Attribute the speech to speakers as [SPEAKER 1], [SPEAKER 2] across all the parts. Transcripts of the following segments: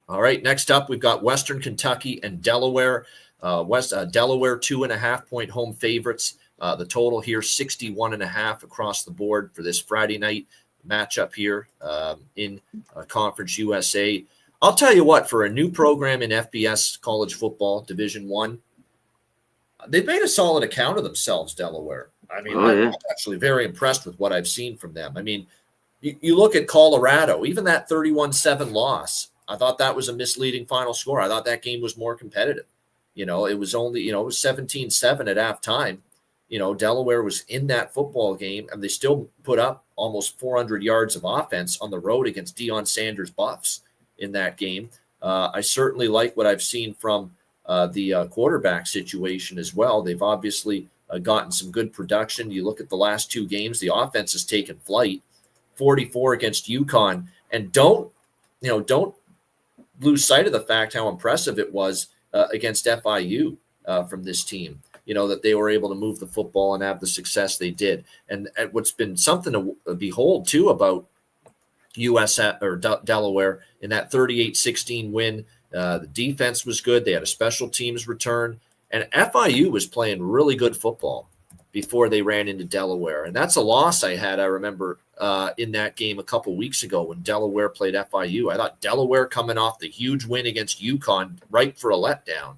[SPEAKER 1] All right, next up, we've got Western Kentucky and Delaware. Delaware 2.5-point home favorites. The total here 61.5 across the board for this Friday night matchup here in Conference USA. I'll tell you what, for a new program in FBS college football, Division I, they've made a solid account of themselves, Delaware. I mean, I'm actually very impressed with what I've seen from them. I mean, you look at Colorado, even that 31-7 loss, I thought that was a misleading final score. I thought that game was more competitive. It was only, it was 17-7 at halftime. Delaware was in that football game, and they still put up almost 400 yards of offense on the road against Deion Sanders' Buffs in that game. I certainly like what I've seen from the quarterback situation as well. They've obviously gotten some good production. You look at the last two games, the offense has taken flight. 44 against UConn, and don't lose sight of the fact how impressive it was against FIU from this team. That they were able to move the football and have the success they did. And what's been something to behold too about Delaware in that 38-16 win, the defense was good. They had a special teams return, and FIU was playing really good football before they ran into Delaware. And that's a loss I remember in that game a couple weeks ago when Delaware played FIU. I thought Delaware coming off the huge win against UConn, right for a letdown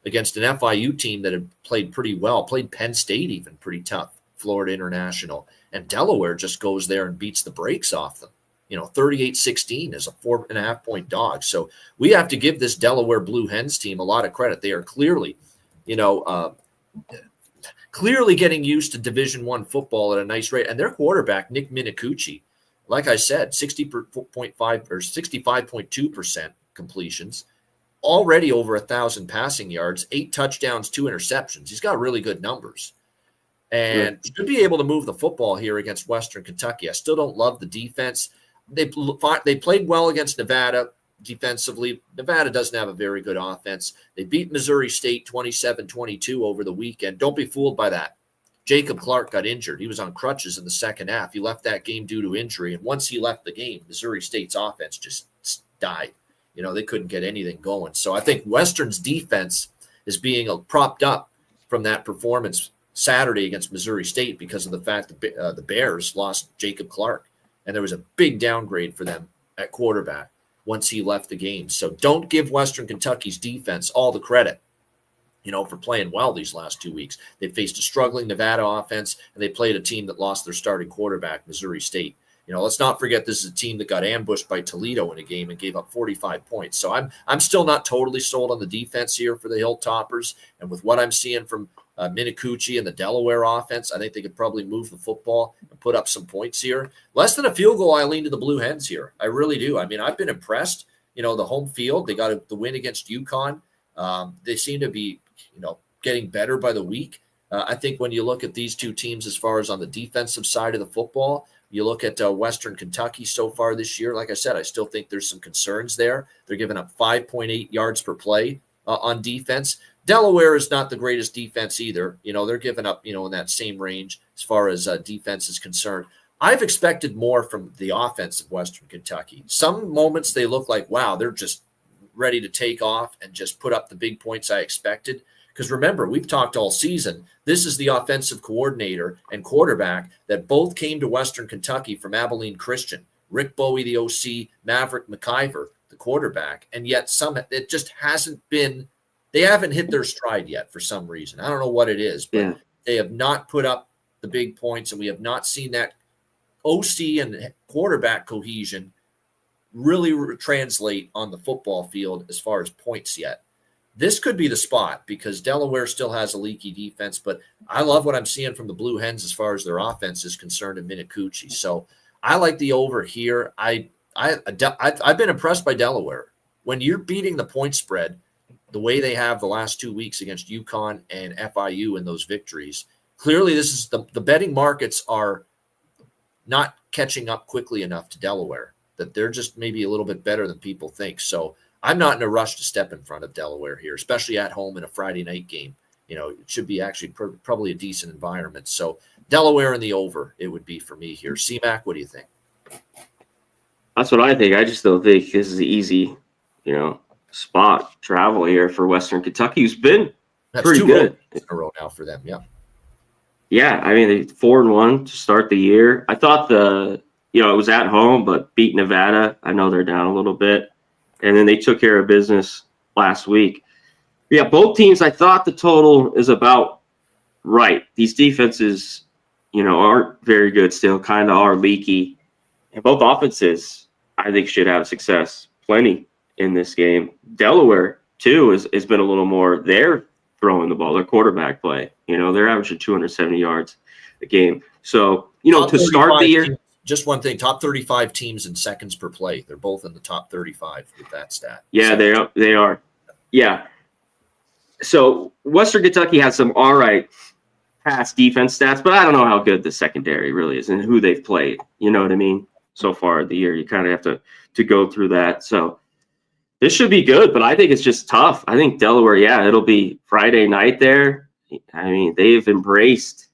[SPEAKER 1] against an FIU team that had played pretty well, played Penn State even pretty tough, Florida International. And Delaware just goes there and beats the brakes off them. 38-16 is a 4.5-point dog. So we have to give this Delaware Blue Hens team a lot of credit. They are clearly, clearly getting used to Division I football at a nice rate. And their quarterback, Nick Minicucci, like I said, 60.5 or 65.2% completions, already over 1,000 passing yards, 8 touchdowns, 2 interceptions. He's got really good numbers. And should be able to move the football here against Western Kentucky. I still don't love the defense. They played well against Nevada defensively. Nevada doesn't have a very good offense. They beat Missouri State 27-22 over the weekend. Don't be fooled by that. Jacob Clark got injured. He was on crutches in the second half. He left that game due to injury. And once he left the game, Missouri State's offense just died. They couldn't get anything going. So I think Western's defense is being propped up from that performance Saturday against Missouri State because of the fact that the Bears lost Jacob Clark. And there was a big downgrade for them at quarterback once he left the game. So don't give Western Kentucky's defense all the credit, for playing well these last 2 weeks. They faced a struggling Nevada offense, and they played a team that lost their starting quarterback, Missouri State. Let's not forget this is a team that got ambushed by Toledo in a game and gave up 45 points. So I'm still not totally sold on the defense here for the Hilltoppers. And with what I'm seeing from Minicucci and the Delaware offense, I think they could probably move the football and put up some points here. Less than a field goal, I lean to the Blue Hens here. I really do. I mean, I've been impressed. The home field, they got the win against UConn. They seem to be, getting better by the week. I think when you look at these two teams as far as on the defensive side of the football, you look at Western Kentucky so far this year. Like I said, I still think there's some concerns there. They're giving up 5.8 yards per play on defense. Delaware is not the greatest defense either. They're giving up, in that same range as far as defense is concerned. I've expected more from the offense of Western Kentucky. Some moments they look like, wow, they're just ready to take off and just put up the big points I expected. Because remember, we've talked all season. This is the offensive coordinator and quarterback that both came to Western Kentucky from Abilene Christian. Rick Bowie, the OC, Maverick McIver, the quarterback. And yet it just hasn't been – they haven't hit their stride yet for some reason. I don't know what it is, but they have not put up the big points, and we have not seen that OC and quarterback cohesion really translate on the football field as far as points yet. This could be the spot because Delaware still has a leaky defense, but I love what I'm seeing from the Blue Hens as far as their offense is concerned in Minicucci. So I like the over here. I've been impressed by Delaware. When you're beating the point spread the way they have the last 2 weeks against UConn and FIU in those victories, clearly this is the betting markets are not catching up quickly enough to Delaware, that they're just maybe a little bit better than people think. So I'm not in a rush to step in front of Delaware here, especially at home in a Friday night game. It should be actually probably a decent environment. So Delaware in the over, it would be for me here. C-Mac, what do you think?
[SPEAKER 2] That's what I think. I just don't think this is easy. spot travel here for Western Kentucky, who's been
[SPEAKER 1] That's
[SPEAKER 2] pretty
[SPEAKER 1] 2
[SPEAKER 2] good
[SPEAKER 1] in a row now for them. Yeah.
[SPEAKER 2] Yeah, I mean, they 4-1 to start the year. I thought it was at home, but beat Nevada. I know they're down a little bit, and then they took care of business last week. Yeah, both teams. I thought the total is about right. These defenses, aren't very good still. Kind of are leaky, and both offenses, I think, should have success plenty in this game. Delaware too has been a little more. They're throwing the ball. Their quarterback play. They're averaging 270 yards a game. So
[SPEAKER 1] Top
[SPEAKER 2] to start the year.
[SPEAKER 1] teams, just one thing: top 35 teams in seconds per play. They're both in the top 35 with that stat.
[SPEAKER 2] Yeah, they are. Yeah. So Western Kentucky has some all right pass defense stats, but I don't know how good the secondary really is and who they've played. You know what I mean? So far the year, you kind of have to go through that. So this should be good, but I think it's just tough. I think Delaware, it'll be Friday night there. I mean, they've embraced,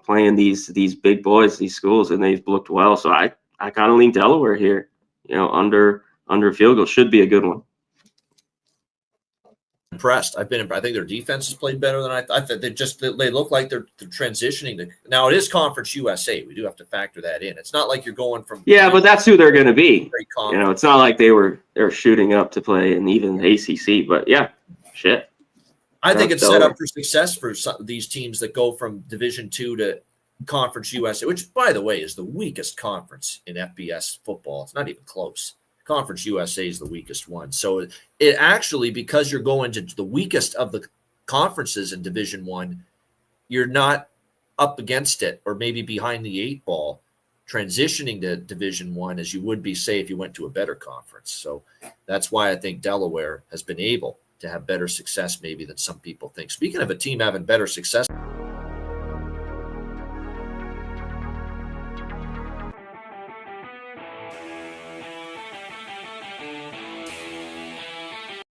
[SPEAKER 2] playing these big boys, these schools, and they've looked well. So I kind of lean Delaware here. Under field goal should be a good one.
[SPEAKER 1] Impressed. I think their defense has played better than I thought. They look like they're transitioning to. Now it is Conference USA. We do have to factor that in. It's not like you're going from.
[SPEAKER 2] Yeah, but that's who they're going to be. It's not like they're shooting up to play in even the ACC. But yeah, shit.
[SPEAKER 1] I think it's set up for success for these teams that go from Division II to Conference USA, which, by the way, is the weakest conference in FBS football. It's not even close. Conference USA is the weakest one. So it actually, because you're going to the weakest of the conferences in Division I, you're not up against it or maybe behind the 8 ball transitioning to Division I as you would be, say, if you went to a better conference. So that's why I think Delaware has been able to have better success maybe than some people think. Speaking of a team having better success.